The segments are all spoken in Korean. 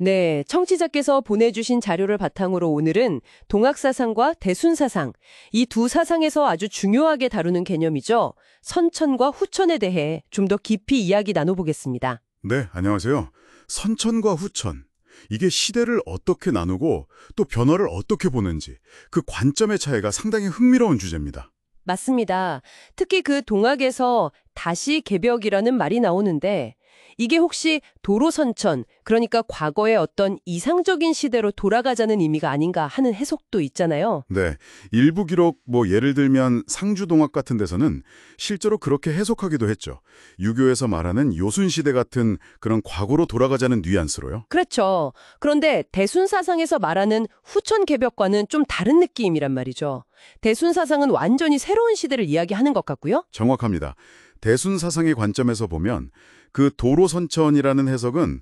네, 청취자께서 보내주신 자료를 바탕으로 오늘은 동학사상과 대순사상, 이 두 사상에서 아주 중요하게 다루는 개념이죠. 선천과 후천에 대해 좀 더 깊이 이야기 나눠보겠습니다. 네, 안녕하세요. 선천과 후천. 이게 시대를 어떻게 나누고 또 변화를 어떻게 보는지 그 관점의 차이가 상당히 흥미로운 주제입니다. 맞습니다. 특히 그 동학에서 다시 개벽이라는 말이 나오는데 이게 혹시 도로선천, 그러니까 과거의 어떤 이상적인 시대로 돌아가자는 의미가 아닌가 하는 해석도 있잖아요. 네, 일부 기록 예를 들면 상주동학 같은 데서는 실제로 그렇게 해석하기도 했죠. 유교에서 말하는 요순시대 같은 그런 과거로 돌아가자는 뉘앙스로요. 그렇죠. 그런데 대순사상에서 말하는 후천개벽과는 좀 다른 느낌이란 말이죠. 대순사상은 완전히 새로운 시대를 이야기하는 것 같고요. 정확합니다. 대순사상의 관점에서 보면 그 도로선천이라는 해석은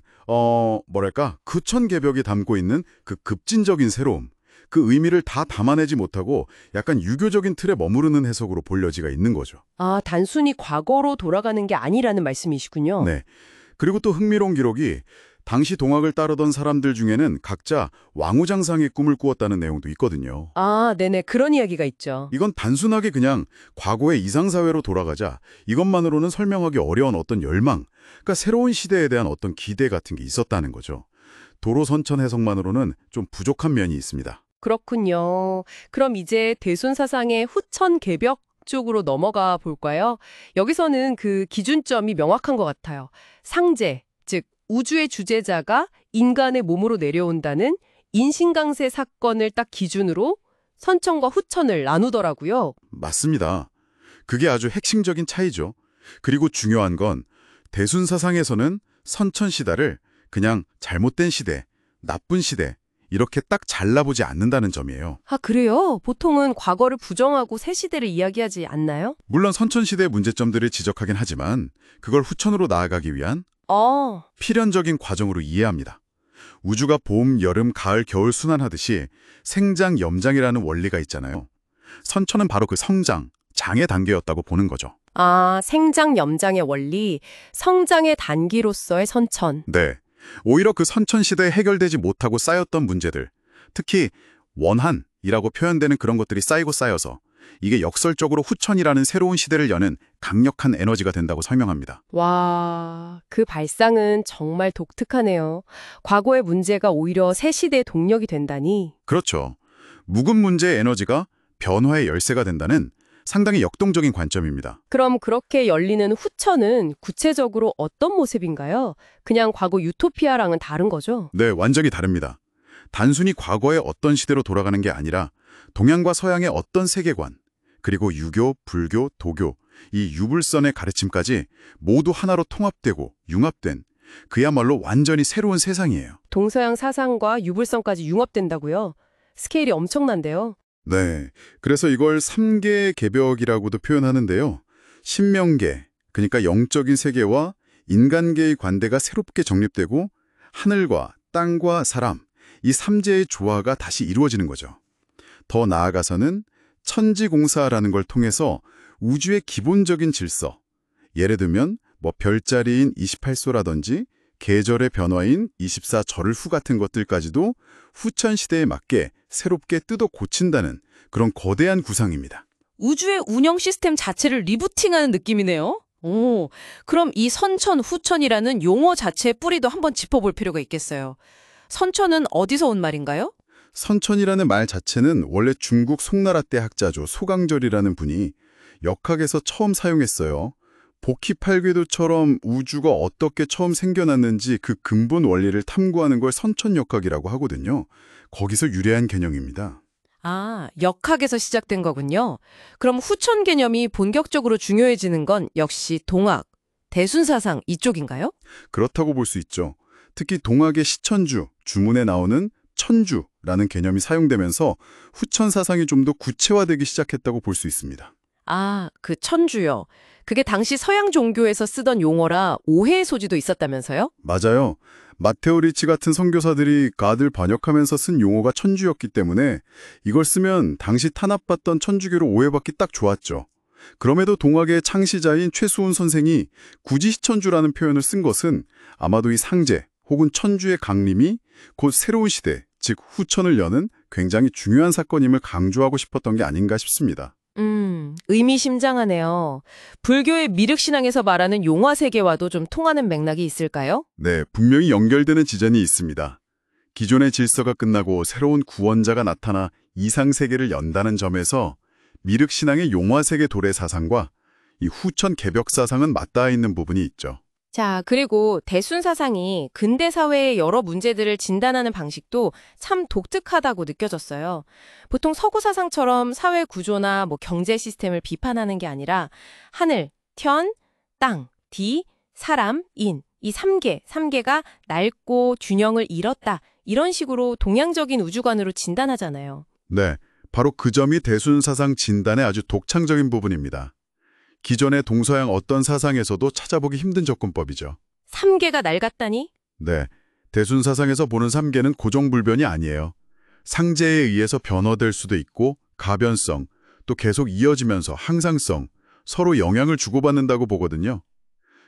구천개벽이 담고 있는 그 급진적인 새로움, 그 의미를 다 담아내지 못하고 약간 유교적인 틀에 머무르는 해석으로 볼 여지가 있는 거죠. 아, 단순히 과거로 돌아가는 게 아니라는 말씀이시군요. 네. 그리고 또 흥미로운 기록이 당시 동학을 따르던 사람들 중에는 각자 왕후장상의 꿈을 꾸었다는 내용도 있거든요. 아, 네네. 그런 이야기가 있죠. 이건 단순하게 그냥 과거의 이상사회로 돌아가자 이것만으로는 설명하기 어려운 어떤 열망, 그러니까 새로운 시대에 대한 어떤 기대 같은 게 있었다는 거죠. 도로선천 해석만으로는 좀 부족한 면이 있습니다. 그렇군요. 그럼 이제 대순사상의 후천개벽 쪽으로 넘어가 볼까요? 여기서는 그 기준점이 명확한 것 같아요. 상제, 즉 우주의 주재자가 인간의 몸으로 내려온다는 인신강세 사건을 딱 기준으로 선천과 후천을 나누더라고요. 맞습니다. 그게 아주 핵심적인 차이죠. 그리고 중요한 건 대순사상에서는 선천시대를 그냥 잘못된 시대, 나쁜 시대 이렇게 딱 잘라보지 않는다는 점이에요. 아, 그래요? 보통은 과거를 부정하고 새 시대를 이야기하지 않나요? 물론 선천시대의 문제점들을 지적하긴 하지만 그걸 후천으로 나아가기 위한 필연적인 과정으로 이해합니다. 우주가 봄, 여름, 가을, 겨울 순환하듯이 생장, 염장이라는 원리가 있잖아요. 선천은 바로 그 성장, 장의 단계였다고 보는 거죠. 아, 생장, 염장의 원리, 성장의 단기로서의 선천. 네. 오히려 그 선천시대에 해결되지 못하고 쌓였던 문제들, 특히 원한이라고 표현되는 그런 것들이 쌓이고 쌓여서 이게 역설적으로 후천이라는 새로운 시대를 여는 강력한 에너지가 된다고 설명합니다. 와, 그 발상은 정말 독특하네요. 과거의 문제가 오히려 새 시대의 동력이 된다니. 그렇죠. 묵은 문제의 에너지가 변화의 열쇠가 된다는 상당히 역동적인 관점입니다. 그럼 그렇게 열리는 후천은 구체적으로 어떤 모습인가요? 그냥 과거 유토피아랑은 다른 거죠? 네, 완전히 다릅니다. 단순히 과거의 어떤 시대로 돌아가는 게 아니라 동양과 서양의 어떤 세계관, 그리고 유교, 불교, 도교, 이 유불선의 가르침까지 모두 하나로 통합되고 융합된 그야말로 완전히 새로운 세상이에요. 동서양 사상과 유불선까지 융합된다고요? 스케일이 엄청난데요? 네, 그래서 이걸 3개 개벽이라고도 표현하는데요. 신명계, 그러니까 영적인 세계와 인간계의 관대가 새롭게 정립되고 하늘과 땅과 사람, 이 3재의 조화가 다시 이루어지는 거죠. 더 나아가서는 천지공사라는 걸 통해서 우주의 기본적인 질서, 예를 들면 별자리인 28소라든지 계절의 변화인 24절후 같은 것들까지도 후천시대에 맞게 새롭게 뜯어 고친다는 그런 거대한 구상입니다. 우주의 운영 시스템 자체를 리부팅하는 느낌이네요. 오, 그럼 이 선천, 후천이라는 용어 자체의 뿌리도 한번 짚어볼 필요가 있겠어요. 선천은 어디서 온 말인가요? 선천이라는 말 자체는 원래 중국 송나라 때 학자죠. 소강절이라는 분이 역학에서 처음 사용했어요. 복희팔궤도처럼 우주가 어떻게 처음 생겨났는지 그 근본 원리를 탐구하는 걸 선천역학이라고 하거든요. 거기서 유래한 개념입니다. 아, 역학에서 시작된 거군요. 그럼 후천 개념이 본격적으로 중요해지는 건 역시 동학, 대순사상 이쪽인가요? 그렇다고 볼 수 있죠. 특히 동학의 시천주, 주문에 나오는 천주라는 개념이 사용되면서 후천 사상이 좀 더 구체화되기 시작했다고 볼 수 있습니다. 아, 그 천주요. 그게 당시 서양 종교에서 쓰던 용어라 오해의 소지도 있었다면서요? 맞아요. 마테오 리치 같은 선교사들이 가들 번역하면서 쓴 용어가 천주였기 때문에 이걸 쓰면 당시 탄압받던 천주교로 오해받기 딱 좋았죠. 그럼에도 동학의 창시자인 최수훈 선생이 굳이 시천주라는 표현을 쓴 것은 아마도 이 상제 혹은 천주의 강림이 곧 새로운 시대, 즉 후천을 여는 굉장히 중요한 사건임을 강조하고 싶었던 게 아닌가 싶습니다. 의미심장하네요. 불교의 미륵신앙에서 말하는 용화세계와도 좀 통하는 맥락이 있을까요? 네, 분명히 연결되는 지점이 있습니다. 기존의 질서가 끝나고 새로운 구원자가 나타나 이상세계를 연다는 점에서 미륵신앙의 용화세계 도래 사상과 이 후천 개벽 사상은 맞닿아 있는 부분이 있죠. 자, 그리고 대순 사상이 근대 사회의 여러 문제들을 진단하는 방식도 참 독특하다고 느껴졌어요. 보통 서구 사상처럼 사회 구조나 경제 시스템을 비판하는 게 아니라 하늘, 천, 땅, 디, 사람, 인, 이 3개가 낡고 균형을 잃었다. 이런 식으로 동양적인 우주관으로 진단하잖아요. 네, 바로 그 점이 대순 사상 진단의 아주 독창적인 부분입니다. 기존의 동서양 어떤 사상에서도 찾아보기 힘든 접근법이죠. 3개가 낡았다니? 네, 대순 사상에서 보는 3계는 고정불변이 아니에요. 상제에 의해서 변화될 수도 있고 가변성, 또 계속 이어지면서 항상성, 서로 영향을 주고받는다고 보거든요.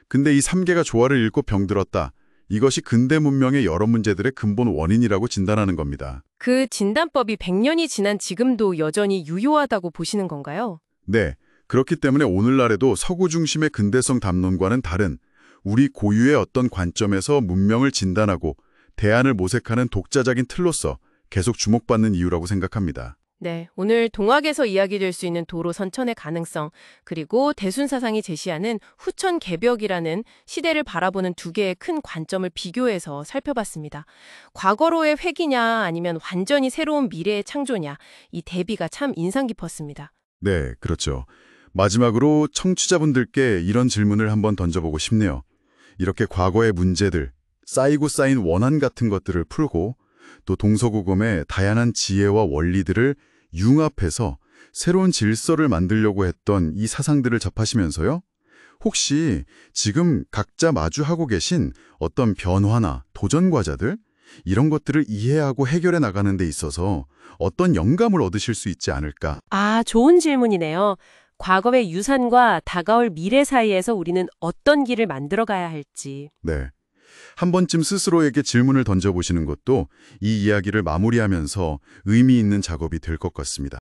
근데 이 3계가 조화를 잃고 병들었다. 이것이 근대 문명의 여러 문제들의 근본 원인이라고 진단하는 겁니다. 그 진단법이 100년이 지난 지금도 여전히 유효하다고 보시는 건가요? 네, 그렇기 때문에 오늘날에도 서구 중심의 근대성 담론과는 다른 우리 고유의 어떤 관점에서 문명을 진단하고 대안을 모색하는 독자적인 틀로서 계속 주목받는 이유라고 생각합니다. 네, 오늘 동학에서 이야기될 수 있는 도로 선천의 가능성, 그리고 대순 사상이 제시하는 후천 개벽이라는 시대를 바라보는 두 개의 큰 관점을 비교해서 살펴봤습니다. 과거로의 회귀냐 아니면 완전히 새로운 미래의 창조냐, 이 대비가 참 인상 깊었습니다. 네, 그렇죠. 마지막으로 청취자분들께 이런 질문을 한번 던져보고 싶네요. 이렇게 과거의 문제들, 쌓이고 쌓인 원한 같은 것들을 풀고 또 동서고금의 다양한 지혜와 원리들을 융합해서 새로운 질서를 만들려고 했던 이 사상들을 접하시면서요. 혹시 지금 각자 마주하고 계신 어떤 변화나 도전 과제들 이런 것들을 이해하고 해결해 나가는 데 있어서 어떤 영감을 얻으실 수 있지 않을까? 아, 좋은 질문이네요. 과거의 유산과 다가올 미래 사이에서 우리는 어떤 길을 만들어 가야 할지. 네. 한 번쯤 스스로에게 질문을 던져보시는 것도 이 이야기를 마무리하면서 의미 있는 작업이 될 것 같습니다.